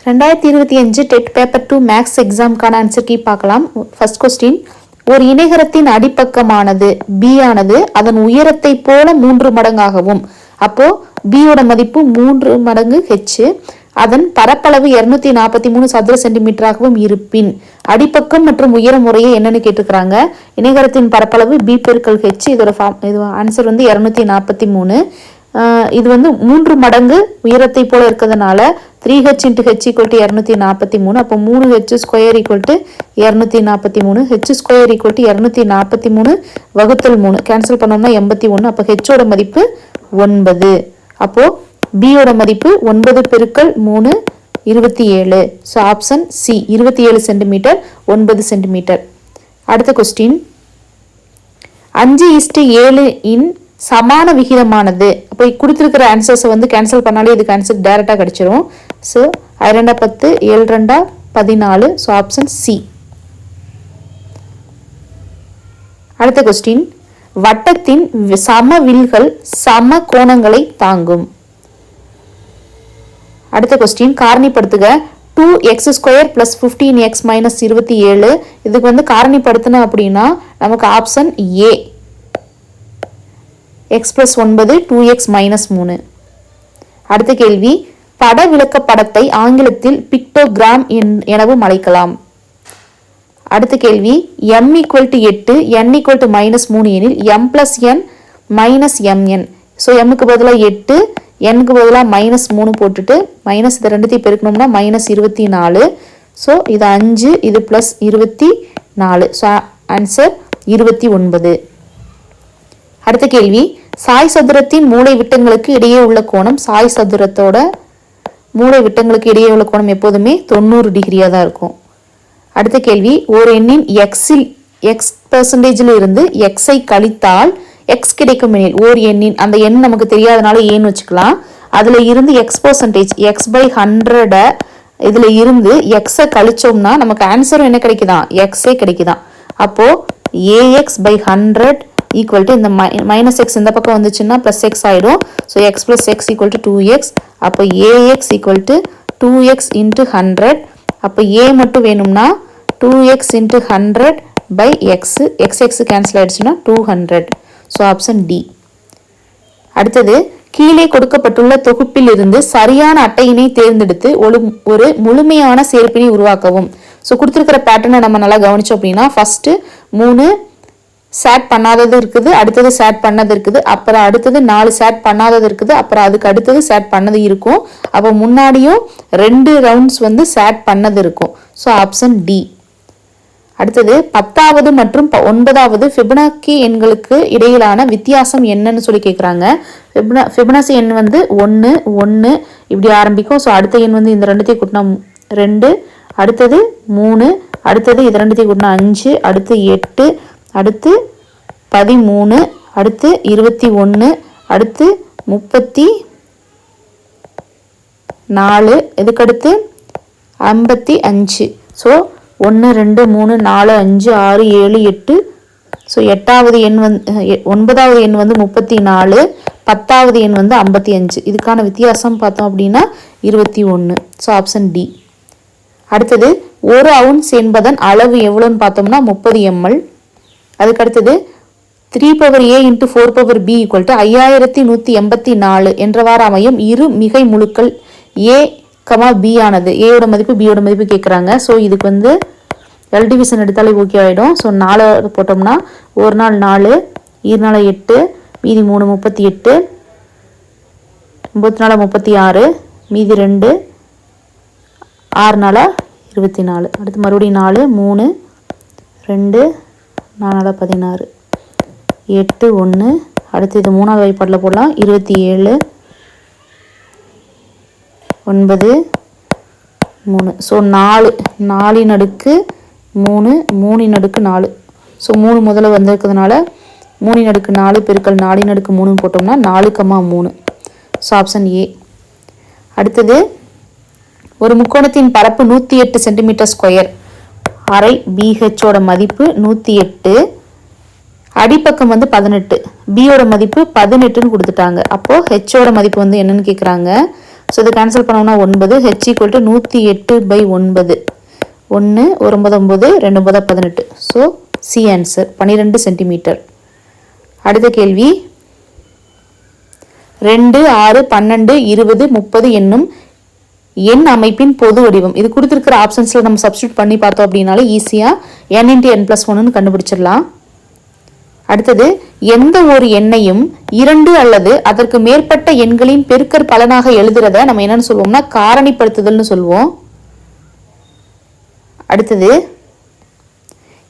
2025 TET paper 2 maths எக்ஸாம்க்கான answer key பார்க்கலாம். First question, ஒரு இணைகரத்தின் அடிப்பக்கமானது b ஆனது அதன் உயரத்தை போல 3 மடங்காகவும், அப்போ b ஓட மதிப்பு 3 மடங்கு h, அதன் பரப்பளவு 243 சதுர சென்டிமீட்டராகவும் இருப்பின் அடிப்பக்கம் மற்றும் உயரம் முறையே என்னன்னு கேட்டுக்கிறாங்க. இணைகரத்தின் பரப்பளவு b பெருக்கல் h, இதோட ஆன்சர் வந்து 243. இது வந்து 3 மடங்கு உயரத்தை போல இருக்கிறதுனால 3h × h = 243. அப்போ 3h² = 243. h² = 243 வகுத்தல் 3 கேன்சல் பண்ணோம்னா 81. அப்போ h ஓட மதிப்பு 9. அப்போ b ஓட மதிப்பு 9 பெருக்கல் 3 27. So option C 27 centimetre 9 centimetre. அடுத்த கொஸ்டின், 5:7 இன் சமான விகிதமானது. அப்போ கொடுத்துருக்கிற ஆன்சர்ஸை வந்து கேன்சல் பண்ணாலே இதுக்கு ஆன்சர் டைரெக்டாக கிடைச்சிரும். ஸோ 2 10 7 14. So option C. அடுத்த கொஸ்டின், வட்டத்தின் சமவில்கள் சம கோணங்களை தாங்கும். அடுத்த கொஸ்டின், காரணிப்படுத்துக. 2x² + 15x - 27. இதுக்கு வந்து காரணிப்படுத்தணும் அப்படின்னா நமக்கு ஆப்ஷன் ஏ x + 9 2x - 3. அடுத்த கேள்வி, பட விளக்க படத்தை ஆங்கிலத்தில் பிக்டோகிராம் எனவும் அழைக்கலாம். அடுத்த கேள்வி, m = 8 n = -3 எனில் m + n - mn. ஸோ mக்கு பதிலாக 8 nக்கு பதிலாக -3 போட்டுட்டு மைனஸ் இது ரெண்டுத்தையும் பெருக்கணும்னா -24. ஸோ இது 5, இது +24. So answer 29. அடுத்த கேள்வி, சாய் சதுரத்தின் மூலை விட்டங்களுக்கு இடையே உள்ள கோணம். சாய் சதுரத்தோட மூலை விட்டங்களுக்கு இடையே உள்ள கோணம் எப்போதுமே 90 டிகிரியாக தான் இருக்கும். அடுத்த கேள்வி, ஒரு எண்ணின் x% இருந்து xஐ கழித்தால் x கிடைக்கும் எனில் ஓர் எண்ணின், அந்த எண் நமக்கு தெரியாதனால ஏன்னு வச்சுக்கலாம், அதுல இருந்து x% x/100 இதுல இருந்து xஐ கழிச்சோம்னா நமக்கு ஆன்சரும் என்ன கிடைக்குதான், xஐ கிடைக்குதான். அப்போ ax/100 ஈக்குவல் டு இந்த -x இந்த பக்கம் வந்துச்சுன்னா +x ஆயிடும். So x + x = 2x. அப்போ ax = 2x × 100. அப்போ a மட்டும் வேணும்னா 2x × 100/x. x கேன்சல் ஆயிடுச்சுன்னா 200. So option D. அடுத்தது, கீழே கொடுக்கப்பட்டுள்ள தொகுப்பில் இருந்து சரியான அட்டையினை தேர்ந்தெடுத்து ஒரு முழுமையான சேர்ப்பினை உருவாக்கவும். ஸோ கொடுத்துருக்கிற பேட்டர்னை நம்ம நல்லா கவனிச்சோம் அப்படின்னா ஃபர்ஸ்ட் 3 சேட் பண்ணாதது இருக்குது, அடுத்தது சேட் பண்ணது இருக்குது, அப்புறம் அடுத்தது 4 சேட் பண்ணாதது இருக்குது, அப்புறம் அதுக்கு அடுத்தது சேட் பண்ணது இருக்கும். அப்போ முன்னாடியும் 2 ரவுண்ட்ஸ் வந்து சேட் பண்ணது இருக்கும். So option D. அடுத்தது 10வது மற்றும் 9வது ஃபிபனாக்கி எண்களுக்கு இடையிலான வித்தியாசம் என்னன்னு சொல்லி கேட்குறாங்க. ஃபிபனாசி எண் வந்து 1 1 இப்படி ஆரம்பிக்கும். ஸோ அடுத்த எண் வந்து இந்த ரெண்டுத்தையும் கூட்டினா 2, அடுத்தது 3, அடுத்தது இது ரெண்டுத்தையும் கூட்டினா 5, அடுத்து 8, அடுத்து 13, அடுத்து 21, அடுத்து 34, இதுக்கடுத்து 55. ஸோ 1 2 3 4 5 6 7 8. ஸோ 8வது எண் வந்து 9வது எண் வந்து 34, 10வது எண் வந்து 55. இதுக்கான வித்தியாசம் பார்த்தோம் அப்படின்னா 21. So option D. அடுத்தது, 1 ounce என்பதன் அளவு எவ்வளோன்னு பார்த்தோம்னா 30 ml. அதுக்கடுத்தது 3/a × 4/b = 5184 என்றவாறு அமையும் இரு மிகை முழுக்கள் a, b ஆனது. a ஓட மதிப்பு b ஓட மதிப்பு கேட்குறாங்க. ஸோ இதுக்கு வந்து எல் டிவிஷன் எடுத்தாலே ஓகே ஆகிடும். ஸோ 4 போட்டோம்னா 1 நாள் 4, 2 நாள் 8, மீதி 3 38, 9 நாள் 36, மீதி 2, 6 நாள் 24. அடுத்து மறுபடியும் 4 3 2 4 16, 8 1. அடுத்து இது 3வது வாய்ப்பாட்டில் போடலாம். 27 9 3. ஸோ 4 4 அடுக்கு 3 3 அடுக்கு 4. ஸோ 3 முதல்ல வந்திருக்கிறதுனால 3 அடுக்கு 4 பெருக்கல் 4 அடுக்கு 3 போட்டோம்னா 4,3. So option A. அடுத்தது, ஒரு முக்கோணத்தின் பரப்பு 108 cm². அரை BH மதிப்பு 108, அடிப்பக்கம் வந்து 18, B மதிப்பு 18ன்னு கொடுத்துட்டாங்க. அப்போ H மதிப்பு வந்து என்னன்னு கேட்குறாங்க. ஸோ இதை கேன்சல் பண்ணோம்னா 9 h = 108/9 1 1 9 9 2 9 18. So C answer 12 centimetre. அடுத்த கேள்வி 2 6 12 20 30 என்னும் எண் அமைப்பின் பொது வடிவம். இது கொடுத்துருக்கிற ஆப்ஷன்ஸில் நம்ம சப்ஸ்டியூட் பண்ணி பார்த்தோம் அப்படின்னாலே ஈஸியாக n × n+1 கண்டுபிடிச்சிடலாம். அடுத்தது எந்த ஒரு எண்ணையும் 2 அல்லது அதற்கு மேற்பட்ட எண்களின் பெருக்கற் பலனாக எழுதுறத நம்ம என்னன்னு சொல்லுவோம்னா காரணிப்படுத்துதல்னு சொல்லுவோம். அடுத்தது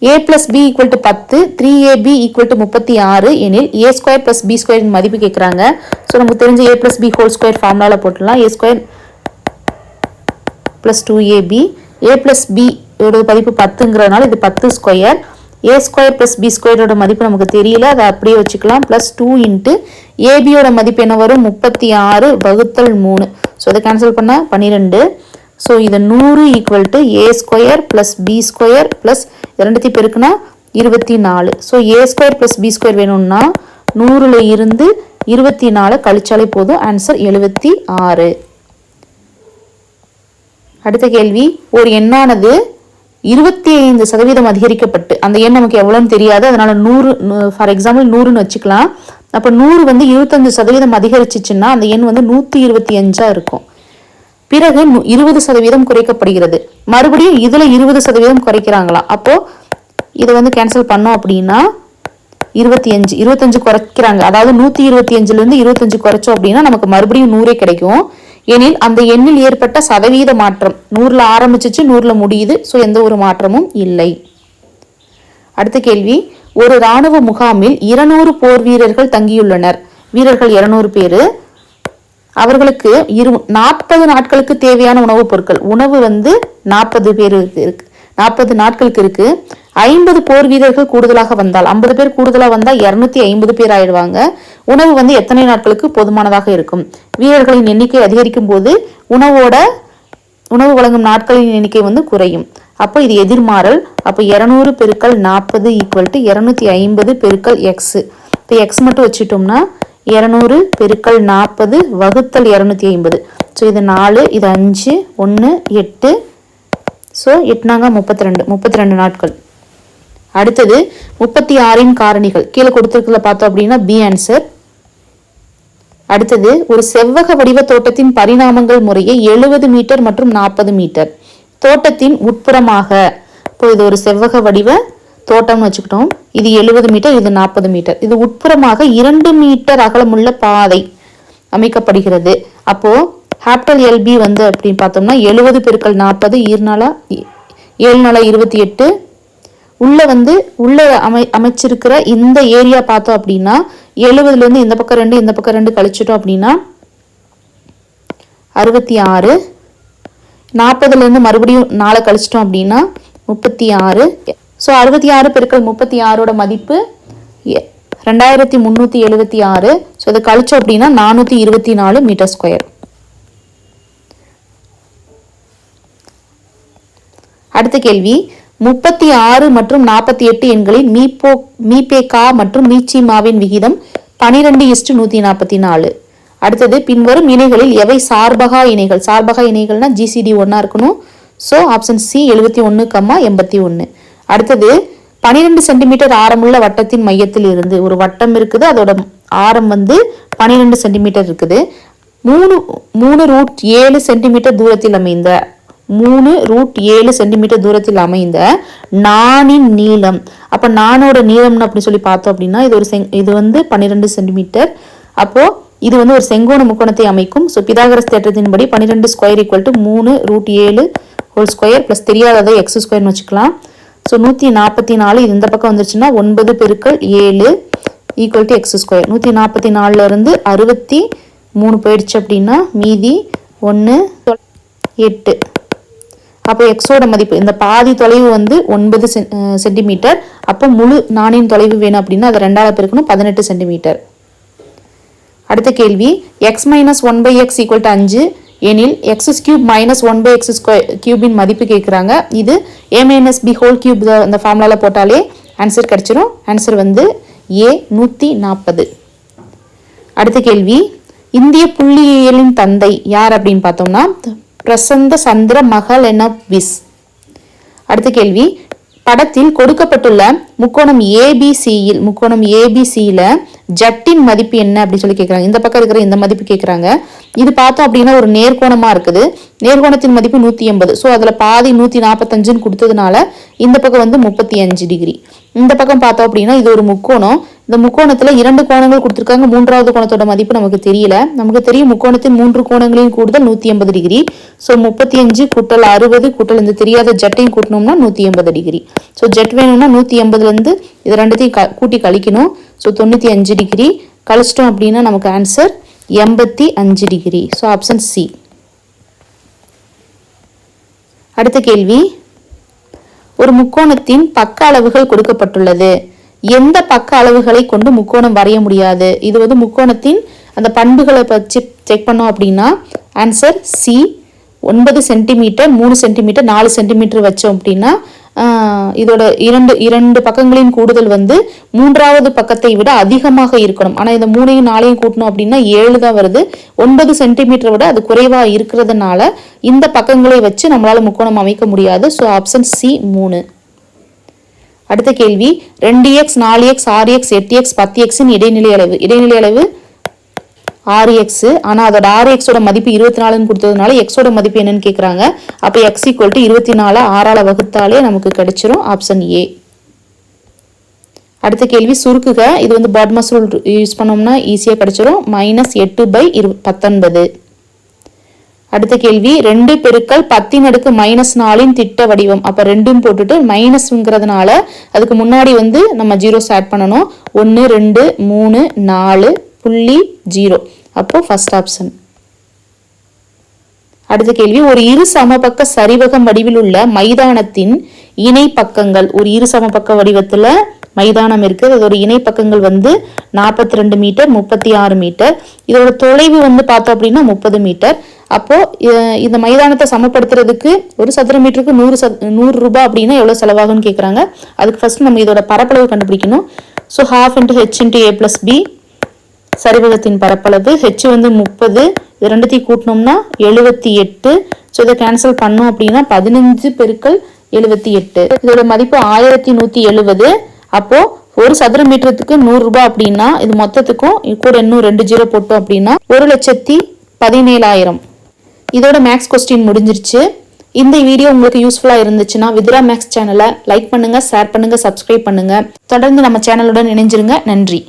a + b = 10 3ab = 36 எனில் a² + b² இன் மதிப்பு கேட்குறாங்க. ஸோ நமக்கு தெரிஞ்ச a + b² ஃபார்முலாவில் போட்டுடலாம். a² + 2ab a + b ஓட மதிப்பு 10ங்கிறதுனால இது 10². a² + b² மதிப்பு நமக்கு தெரியல, அதை அப்படியே வச்சுக்கலாம். +2 × ab ஓட மதிப்பு என்ன வரும் 36/3. ஸோ அதை கேன்சல் பண்ணால் 12. ஸோ இது 100 = a² + b² ப்ளஸ் ரெண்டுத்தையும் பெருக்குனா 24. ஸோ a² + b² வேணும்னா 100ல் இருந்து 24 கழிச்சாலே போதும். ஆன்சர் 76. அடுத்த கேள்வி ஒரு எண்ணானது 25% அதிகரிக்கப்பட்டு அந்த எண் நமக்கு எவ்வளோன்னு தெரியாது, அதனால 100 ஃபார் எக்ஸாம்பிள் 100ன்னு வச்சுக்கலாம். அப்போ 100 வந்து 25% அதிகரிச்சிச்சுன்னா அந்த எண் வந்து 125 இருக்கும். பிறகு 20% குறைக்கப்படுகிறது. மறுபடியும் இதில் 20% குறைக்கிறாங்களாம். அப்போ இதை வந்து கேன்சல் பண்ணோம் அப்படின்னா 25 குறைக்கிறாங்க. அதாவது 125லேருந்து 25 குறைச்சோம் அப்படின்னா நமக்கு மறுபடியும் 100 கிடைக்கும். எனில் அந்த எண்ணில் ஏற்பட்ட சதவீத மாற்றம் 100ல் ஆரம்பிச்சிச்சு 100ல் முடியுது. ஸோ எந்த ஒரு மாற்றமும் இல்லை. அடுத்த கேள்வி ஒரு இராணுவ முகாமில் 200 போர் வீரர்கள் தங்கியுள்ளனர். வீரர்கள் 200 பேர். அவர்களுக்கு 40 நாட்களுக்கு தேவையான உணவுப் பொருட்கள். உணவு வந்து 40 பேருக்கு இருக்கு, 40 நாட்களுக்கு இருக்கு. 50 போர் வீரர்கள் கூடுதலாக வந்தால் 50 பேர் கூடுதலாக வந்தால் 250 பேர் ஆயிடுவாங்க. உணவு வந்து எத்தனை நாட்களுக்கு போதுமானதாக இருக்கும்? வீரர்களின் எண்ணிக்கை அதிகரிக்கும் போது உணவு வழங்கும் நாட்களின் எண்ணிக்கை வந்து குறையும். அப்போ இது எதிர்மாறல். அப்போ 200 × 40 = 250 × x. இப்போ x மட்டும் வச்சுட்டோம்னா 200 × 40 / 250. ஸோ இது 4, இது 5, 1 8. ஸோ 8 32 நாட்கள். அடுத்தது 36 காரணிகள் கீழே கொடுத்திருக்கிறத பார்த்தோம் அப்படின்னா பி ஆன்சர். அடுத்தது ஒரு செவ்வக வடிவ தோட்டத்தின் பரிணாமங்கள் முறையே 70 மீட்டர் மற்றும் 40 மீட்டர். தோட்டத்தின் உட்புறமாக, இப்போ இது ஒரு செவ்வக வடிவ தோட்டம்னு வச்சுக்கிட்டோம். இது 70 மீட்டர், இது 40 மீட்டர். இது உட்புறமாக 2 மீட்டர் அகலமுள்ள பாதை அமைக்கப்படுகிறது. அப்போ LB வந்து அப்படின்னு பார்த்தோம்னா 70 × 40 7 28. உள்ள அமைச்சிருக்கிற இந்த ஏரியா பார்த்தோம் அப்படின்னா 70லேருந்து இந்த பக்கம் 2 இந்த பக்கம் 2 கழிச்சிட்டோம் அப்படின்னா 66. 40லேருந்து மறுபடியும் 4 கழிச்சிட்டோம் அப்படின்னா 36. ஸோ 66 × 36 மதிப்பு 2376. ஸோ இதை கழிச்சோம் அப்படின்னா 424 மீட்டர்². அடுத்த கேள்வி 36 மற்றும் 48 எண்களின் மீபேகா மற்றும் மீச்சிமாவின் விகிதம் 12:144. அடுத்தது பின்வரும் இணைகளில் எவை சார்பகா இணைகள்? சார்பகா இணைகள்னா GCD 1 இருக்கணும். So option C 71,81. அடுத்தது 12 சென்டிமீட்டர் ஆரமுள்ள வட்டத்தின் மையத்தில் இருந்து ஒரு வட்டம் இருக்குது, அதோட ஆரம் வந்து 12 சென்டிமீட்டர் இருக்குது. 3√7 சென்டிமீட்டர் தூரத்தில் அமைந்த 3√7 சென்டிமீட்டர் தூரத்தில் அமைந்த நாணின் நீளம். அப்போ நானோட நீளம்னு அப்படி சொல்லி பார்த்தோம் அப்படின்னா இது வந்து 12 சென்டிமீட்டர். அப்போ இது வந்து ஒரு செங்கோண முக்கோணத்தை அமைக்கும். ஸோ பிதாகரஸ் தேற்றத்தின்படி 12² = 3√7² ப்ளஸ் தெரியாததை x² வச்சுக்கலாம். ஸோ 144 இது இந்த பக்கம் வந்துருச்சுன்னா 9 × 7 = x². 144லேருந்து 63 போயிடுச்சு அப்படின்னா மீதி 1 8. அப்போ எக்ஸோட மதிப்பு இந்த பாதி தொலைவு வந்து 9 சென்டிமீட்டர். அப்போ முழு நாணின் தொலைவு வேணும் அப்படின்னா அதை 2ஆல் பெருக்கணும், 18 சென்டிமீட்டர். அடுத்த கேள்வி x - 1/x = 5 எனில் x³ - 1/x³ மதிப்பு கேட்குறாங்க. இது a - b³ அந்த ஃபார்முலாவில் போட்டாலே ஆன்சர் கிடைச்சிரும். ஆன்சர் வந்து A 140. அடுத்த கேள்வி இந்திய புள்ளியியலின் தந்தை யார் அப்படின்னு பார்த்தோம்னா பிரசந்த சந்திர மகளெனவிஸ். அடுத்த கேள்வி, படத்தில் கொடுக்கப்பட்டுள்ள முக்கோணம் ஏபிசியில ஜட்டின் மதிப்பு என்ன அப்படின்னு சொல்லி கேட்குறாங்க. இந்த பக்கம் இருக்கிற இந்த மதிப்பு கேட்குறாங்க. இது பார்த்தோம் அப்படின்னா ஒரு நேர்கோணமா இருக்குது. நேர்கோணத்தின் மதிப்பு 180. ஸோ அதில் பாதி 145ன்னு கொடுத்ததுனால இந்த பக்கம் வந்து 35 டிகிரி. இந்த பக்கம் பார்த்தோம் அப்படின்னா இது ஒரு முக்கோணம். இந்த முக்கோணத்துல 2 கோணங்கள் கொடுத்துருக்காங்க. 3வது கோணத்தோட மதிப்பு நமக்கு தெரியல. நமக்கு தெரியும் முக்கோணத்தின் 3 கோணங்களின் கூடுதல் 180 டிகிரி. ஸோ 35 கூட்டல் 60 கூட்டல் இந்த தெரியாத ஜட்டையும் கூட்டணும்னா 180 டிகிரி. ஸோ ஜெட் வேணும்னா 180லேருந்து இது ரெண்டுத்தையும் கூட்டி கழிக்கணும். ஸோ 95 டிகிரி கழிச்சிட்டோம் அப்படின்னா நமக்கு answer 85 degree. So option C. அடுத்த கேள்வி, ஒரு முக்கோணத்தின் பக்க அளவுகள் கொடுக்கப்பட்டுள்ளது. எந்த பக்க அளவுகளை கொண்டு முக்கோணம் வரைய முடியாது? இது வந்து முக்கோணத்தின் அந்த பண்புகளை வச்சு செக் பண்ணோம் அப்படின்னா answer C. 9 centimetre, 3 centimetre, 4 centimetre வச்சோம் அப்படின்னா இதோட இரண்டு பக்கங்களின் கூடுதல் வந்து 3வது பக்கத்தை விட அதிகமாக இருக்கணும். ஆனால் இந்த 3யும் 4யும் கூட்டணும் அப்படின்னா 7 தான் வருது. 9 சென்டிமீட்டரை விட அது குறைவாக இருக்கிறதுனால இந்த பக்கங்களை வச்சு நம்மளால முக்கோணம் அமைக்க முடியாது. So option C 3. அடுத்த கேள்வி, 2x 4x 6x 8x 10xன் இடைநிலை அளவு 6x. ஆனால் அதோட 6xோட மதிப்பு 24ன்னு கொடுத்ததுனால எக்ஸோட மதிப்பு என்னன்னு கேட்குறாங்க. அப்போ x = 24 6ஆல் வகுத்தாலே நமக்கு கிடைச்சிரும். Option A. அடுத்த கேள்வி, சுருக்குக. இது வந்து பாட்மாஸ் ரூல் யூஸ் பண்ணோம்னா ஈஸியாக கிடைச்சிரும். -8/19. அடுத்த கேள்வி, 2 பெருக்கல் 10⁻⁻4 திட்ட வடிவம். அப்போ 2ன்னு போட்டுட்டு மைனஸ்ங்கிறதுனால அதுக்கு முன்னாடி வந்து நம்ம ஜீரோஸ் ஆட் பண்ணணும். 1 2 3 4.0. அப்போ ஃபர்ஸ்ட் ஆப்ஷன். அடுத்த கேள்வி, ஒரு இரு சமபக்க சரிவகம் வடிவில் உள்ள மைதானத்தின் இணை பக்கங்கள். ஒரு இரு சமபக்க வடிவத்துல மைதானம் இருக்கு. அதோட இணை பக்கங்கள் வந்து 42 மீட்டர் 36 மீட்டர். இதோட தொலைவு வந்து பார்த்தோம் அப்படின்னா 30 மீட்டர். அப்போ இந்த மைதானத்தை சமப்படுத்துறதுக்கு ஒரு சதுர மீட்டருக்கு 100 ரூபாய் அப்படின்னா எவ்வளவு செலவாகும்னு கேட்குறாங்க. அதுக்கு ஃபர்ஸ்ட் நம்ம இதோட பரப்பளவு கண்டுபிடிக்கணும். ஸோ 1/2 × h × a + b சரிவகத்தின் பரப்பளவு. h வந்து 30. இது ரெண்டுத்தையும் கூட்டினோம்னா 78. ஸோ இதை கேன்சல் பண்ணோம் அப்படின்னா 15 × 78. இதோட மதிப்பு 1170. அப்போ ஒரு சதுர மீட்டருக்கு 100 ரூபாய் அப்படின்னா இது மொத்தத்துக்கும் கூட இன்னும் 2 0 போட்டோம் அப்படின்னா 1,17,000. இதோட மேக்ஸ் கொஸ்டின் முடிஞ்சிருச்சு. இந்த வீடியோ உங்களுக்கு யூஸ்ஃபுல்லா இருந்துச்சுன்னா வித்ரா மேக்ஸ் சேனலை லைக் பண்ணுங்க, ஷேர் பண்ணுங்க, சப்ஸ்கிரைப் பண்ணுங்க. தொடர்ந்து நம்ம சேனலுடன் இணைஞ்சிருங்க. நன்றி.